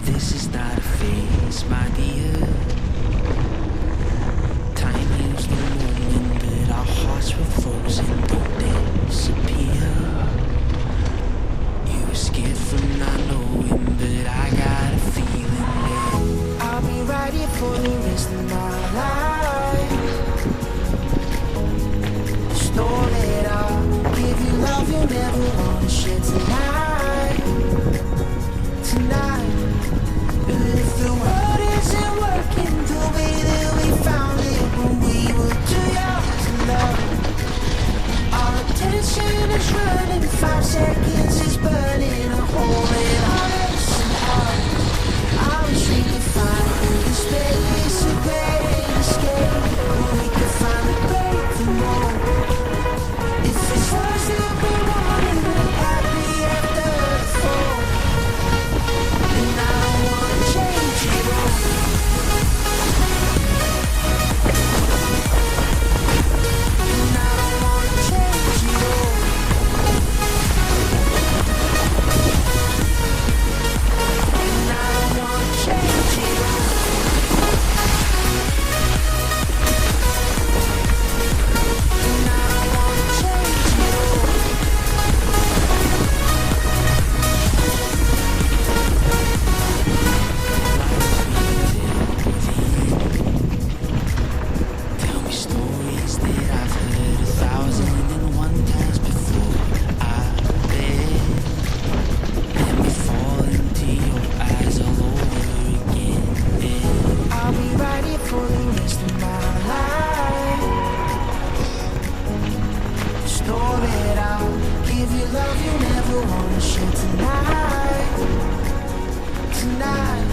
This is not a phase, my dear. Time heals the moment, but our hearts were frozen, don't disappear. You were scared from not knowing, but I got a feeling that I'll be right here for the rest of my life. Store it all, give you love you never wanna share tonight. Tonight. But if the world isn't working the way that we found it when we were too young to love, our attention is running, 5 seconds is burning a hole in our heads and hearts. I wish we could find the space, a great escape, where we could find a breakthrough more. If it's us that we wanted, we're happy after the fall. And I don't wanna change it all. And I don't wanna change it all. And I don't wanna change it all. And I don't wanna change it all. Tell me stories that I've heard 1,001 times before. I bet. Let me fall into your eyes all over again. Yeah. I'll be right here for the rest of my life. Store it out, give you love you never wanna share tonight. Tonight.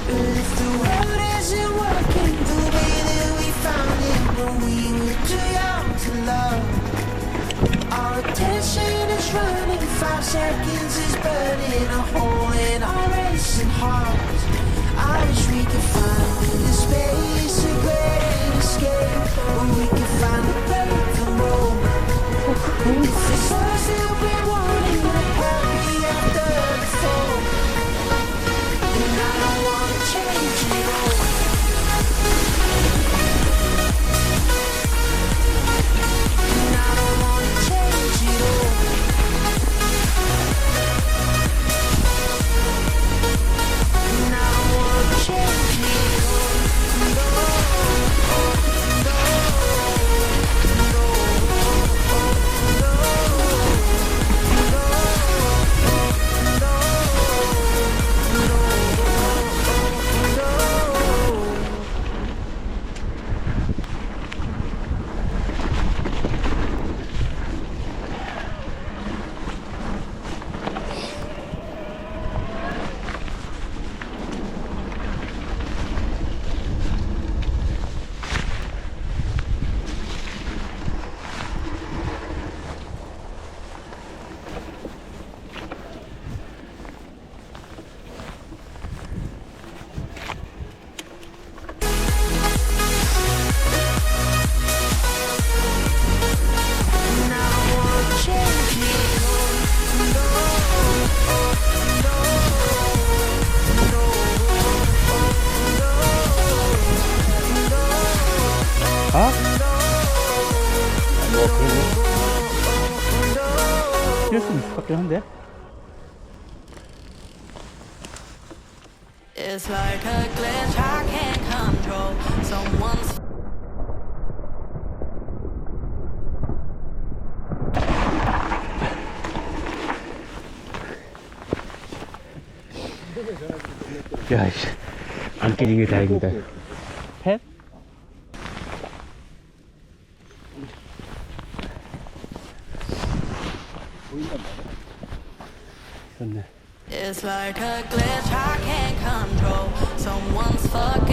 But if the world isn't working the way that we found it when we were too young to love, our attention is running, 5 seconds is burning a hole in our racing hearts. I wish we could find the space, a great escape, where we could find a breakthrough road. If it's us that we wanted, we're happy after the fall. And I don't wanna change it all. And I don't wanna change it all. And I don't wanna change it all. No, no, no, 뛸 수 있을 것 같긴 한데. It's like a glitch I can't control. Someone's 야, 씨. 안 깨진 게 다행이다. 펫? 있었네. It's like a glitch I can't control. Someone's fucking